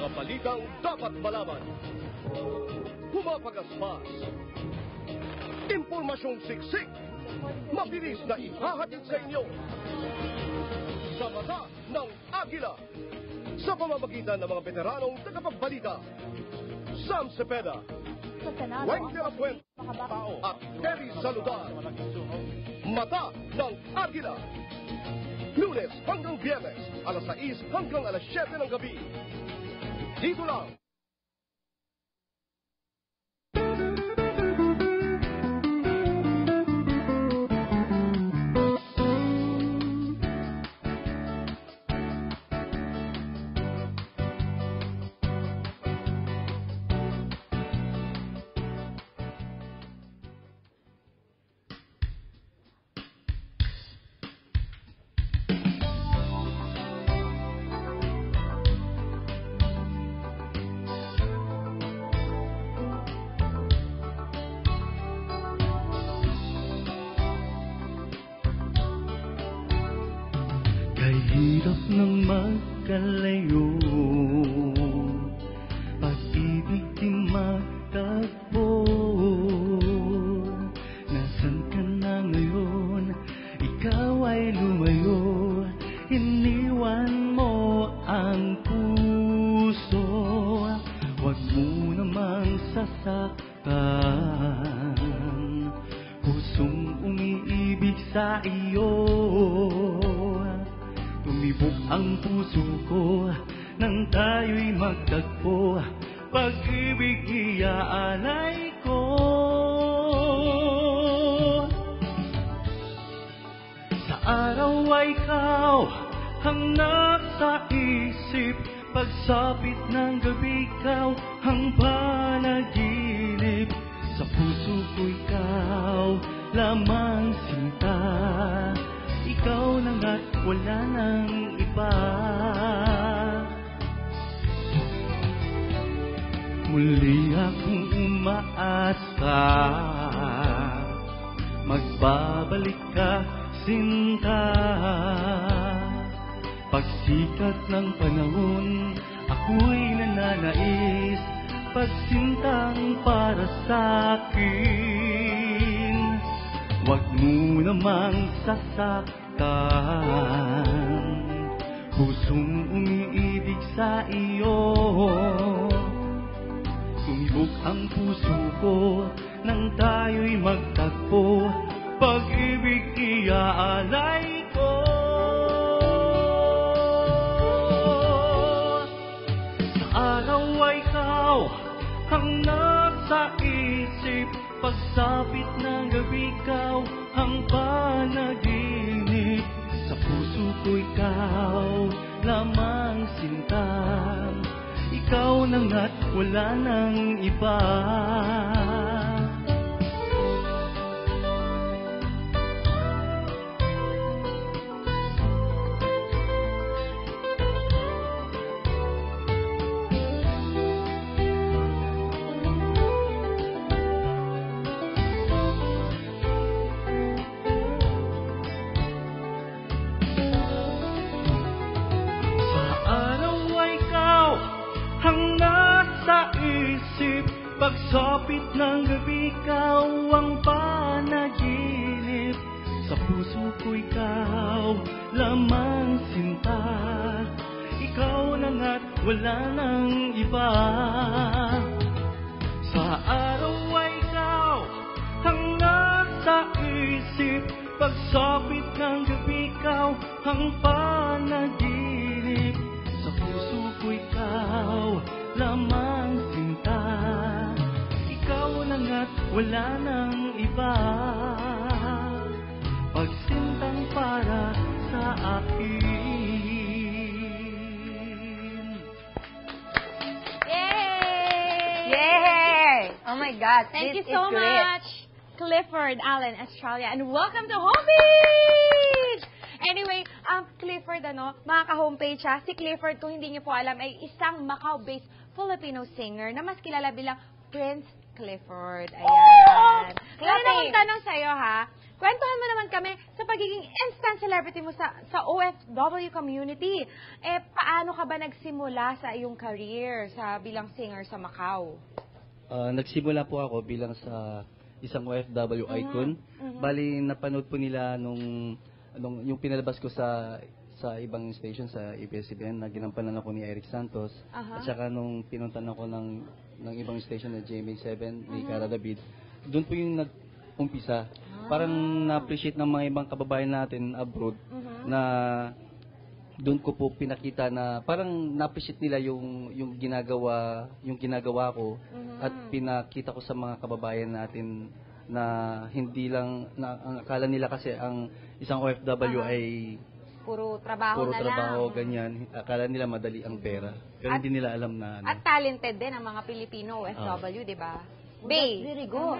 Mga balitang dapat malaman. Pumapagaspas. Impormasyong siksik. Mabilis na ihahatid sa inyo. Sa mata ng Agila. Sa pamamagitan ng mga veteranong tagapagbalita. Sam Cepeda, Weng de la Puente at Terry Saludar. Mata ng Agila. Lunes hanggang Biyernes, alas 6 hanggang alas 7 ng gabi. Dito lang. Kahirap nang magkalayo, pag-ibig di matagpo. Nasaan ka na ngayon? Ikaw ay lumayo, iniwan mo ang puso. Huwag mo namang sasaktan pusong umiibig sa iyo. Tumibok ang puso ko nang tayo'y magtagpo, pag-ibig iaalay ko. Sa araw ay ikaw ang nasa isip, pagsapit ng gabi ikaw ang panaginip. Sa puso ko ikaw lamang sinta, ikaw na nga't wala nang iba. Muli akong umaasa, magbabalik ka sinta. Pagsikat ng panahon, ako'y nananais, pagsintang para sa'kin. Huwag mo namang sasaktan pusong umiibig sa iyo. Tumibok ang puso ko nang tayo'y magtagpo, pag-ibig iaalay ko. Sa araw ay ikaw ang nasa isip, pagsapit ng gabi ikaw ang panaginip. Sa puso ko ikaw lamang sinta, ikaw na nga't wala nang iba. Pagsapit ng gabi ikaw ang panaginip. Sa puso ko ikaw lamang sinta, ikaw na nga't wala nang iba. Sa araw ay ikaw ang nasa isip, pagsapit ng gabi ikaw ang panaginip. Sa puso ko ikaw lamang sinta, ikaw na nga't wala nang iba. Pagsintang para sa akin. Yay! Yay! Oh my God, Thank you this so is great. much, Clifford Allen, Australia, and welcome to Homepage! Anyway, Clifford, mga ka-homepage ha, si Clifford, kung hindi niyo po alam, ay isang Macau-based Filipino singer na mas kilala bilang Prince Clifford. Ayan. Ngayon akong tanong sa'yo ha, Kwentuhan mo naman kami sa pagiging instant celebrity mo sa OFW community. Paano ka ba nagsimula sa iyong career bilang singer sa Macau? Nagsimula po ako bilang sa isang OFW icon. Bali, napanood po nila nung yung pinalabas ko sa ibang station sa ABS-CBN na ginampanan ako ni Eric Santos. At saka nung pinuntan ako ng ibang station na GMA7 ni Cara David, doon po yung nag-umpisa. Parang na-appreciate ng mga ibang kababayan natin abroad na doon ko po pinakita na parang na-appreciate nila yung ginagawa ko at pinakita ko sa mga kababayan natin na hindi lang ang akala nila kasi ang isang OFW ay Puro trabaho na lang. ganyan. Akala nila madali ang pera. Pero hindi nila alam na At talented din ang mga Pilipino OFW, di ba? Bay. Very good.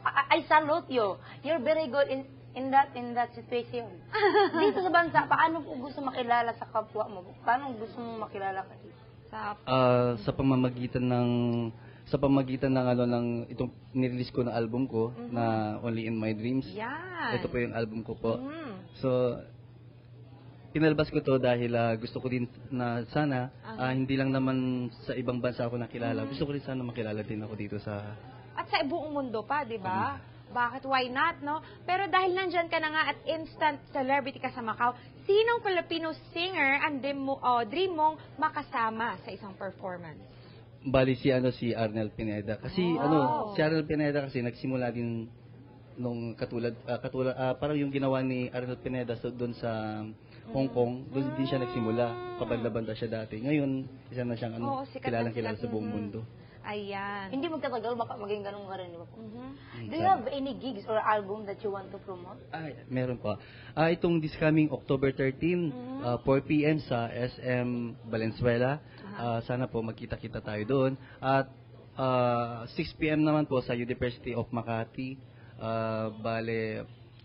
I salute you. You're very good in that situation. Dito sa bansa, paano mo gusto makilala sa kapwa mo? Paano gusto mo makilala ka dito? sa pamamagitan ng ng itong nirelease ko na album ko na Only in My Dreams. Yan. Ito po yung album ko po. So pinalabas ko to dahil gusto ko din na sana hindi lang naman sa ibang bansa ako nakilala. Gusto ko rin sana makilala din ako dito sa At sa buong mundo pa, di ba? Bakit? Why not, no? Pero dahil nandyan ka na nga at instant celebrity ka sa Macau, sinong Filipino singer ang dream mong makasama sa isang performance? Bali si Arnel Pineda. Kasi si Arnel Pineda kasi nagsimula din nung katulad parang yung ginawa ni Arnel Pineda doon sa Hong Kong, doon din siya nagsimula. Pabanda-banda siya dati. Ngayon, isa na siyang kilalang sa buong mundo. Ayan. Hindi magtatagal, baka maging ganun ka rin, di ba? Do you have any gigs or album that you want to promote? Meron pa. Itong this coming October 13, 4 p.m. sa SM Valenzuela. Sana po magkita-kita tayo doon. At 6 p.m. naman po sa University of Makati.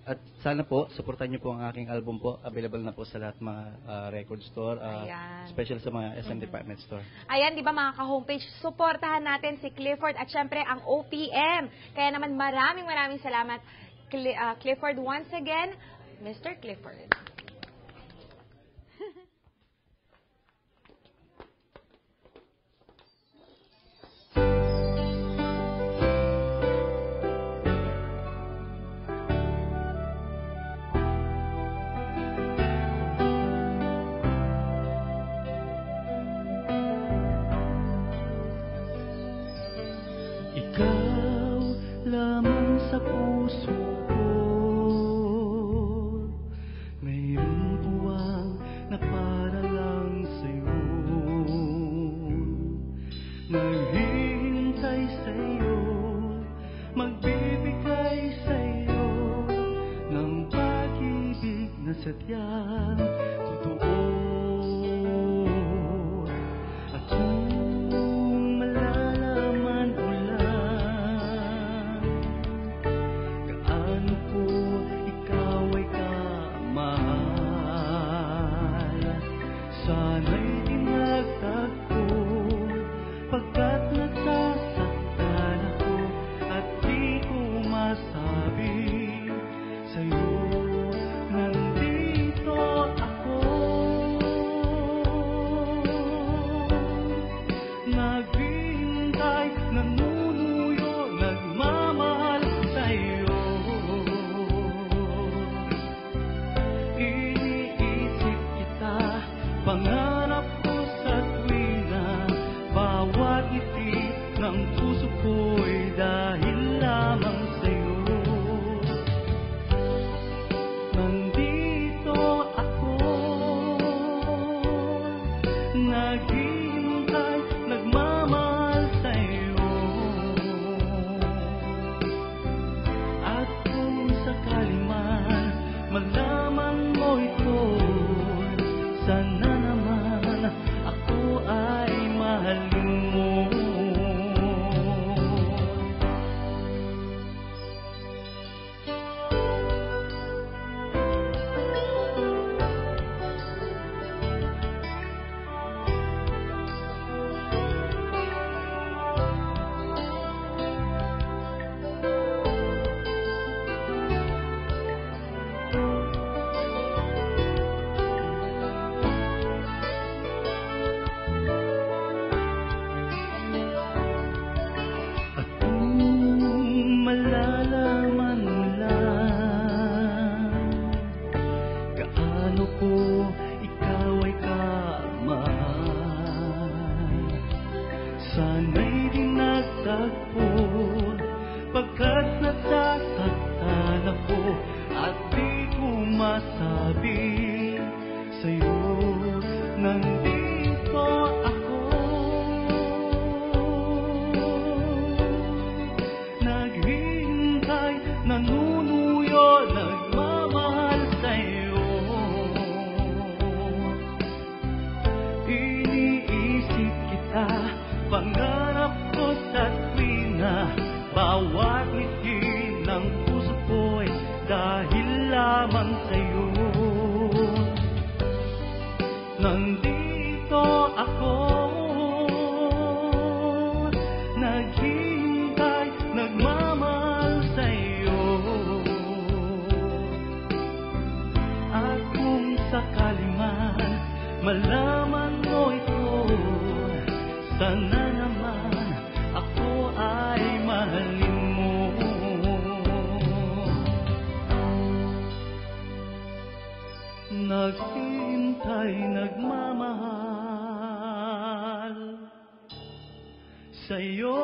At sana po, supportan niyo po ang aking album po. Available na po sa lahat mga record store. Special sa mga SM department store. Ayan, di ba mga ka-homepage, supportahan natin si Clifford at syempre ang OPM. Kaya naman maraming salamat, Clifford, once again, Mr. Clifford. Ikaw lamang sa puso ko, mayroong buwang na para lang sa'yo. Naghihintay sa'yo, magbibigay sa'yo ng pag-ibig na sadyang totoo. At kung malalaman mo lang gaano ko ikaw ay kamahal, sana'y dinagdag ko pagkat nasasaktan ako at di ko masabi sa'yo. Nandito ako, naghihintay, nanunuyo, nagmamahal sa'yo. Iniisip kita, pangarap ko sa tuwina, bawat ngiti ng puso ko'y dahil lamang sa'yo. Nandito ako, naghihintay, nagmamahal sa'yo. At kung sakali man malaman mo ito, sana naman ako ay mahalin mo. magtagpo, pagkat nasasaktan ako at di ko masabi sa'yo, nandito ako. Naghihintay, nanunuyo, nagmamahal sa'yo. Iniisip kita, pangarap ko sa tuwina, bawat ngiti ng puso ko'y dahil lamang sa'yo. Nandito ako, naghihintay, nagmamahal sa'yo. At kung sakali man malaman mo ito, sana naman ako ay mahalin mo. Naghihintay, nagmamahal sa'yo.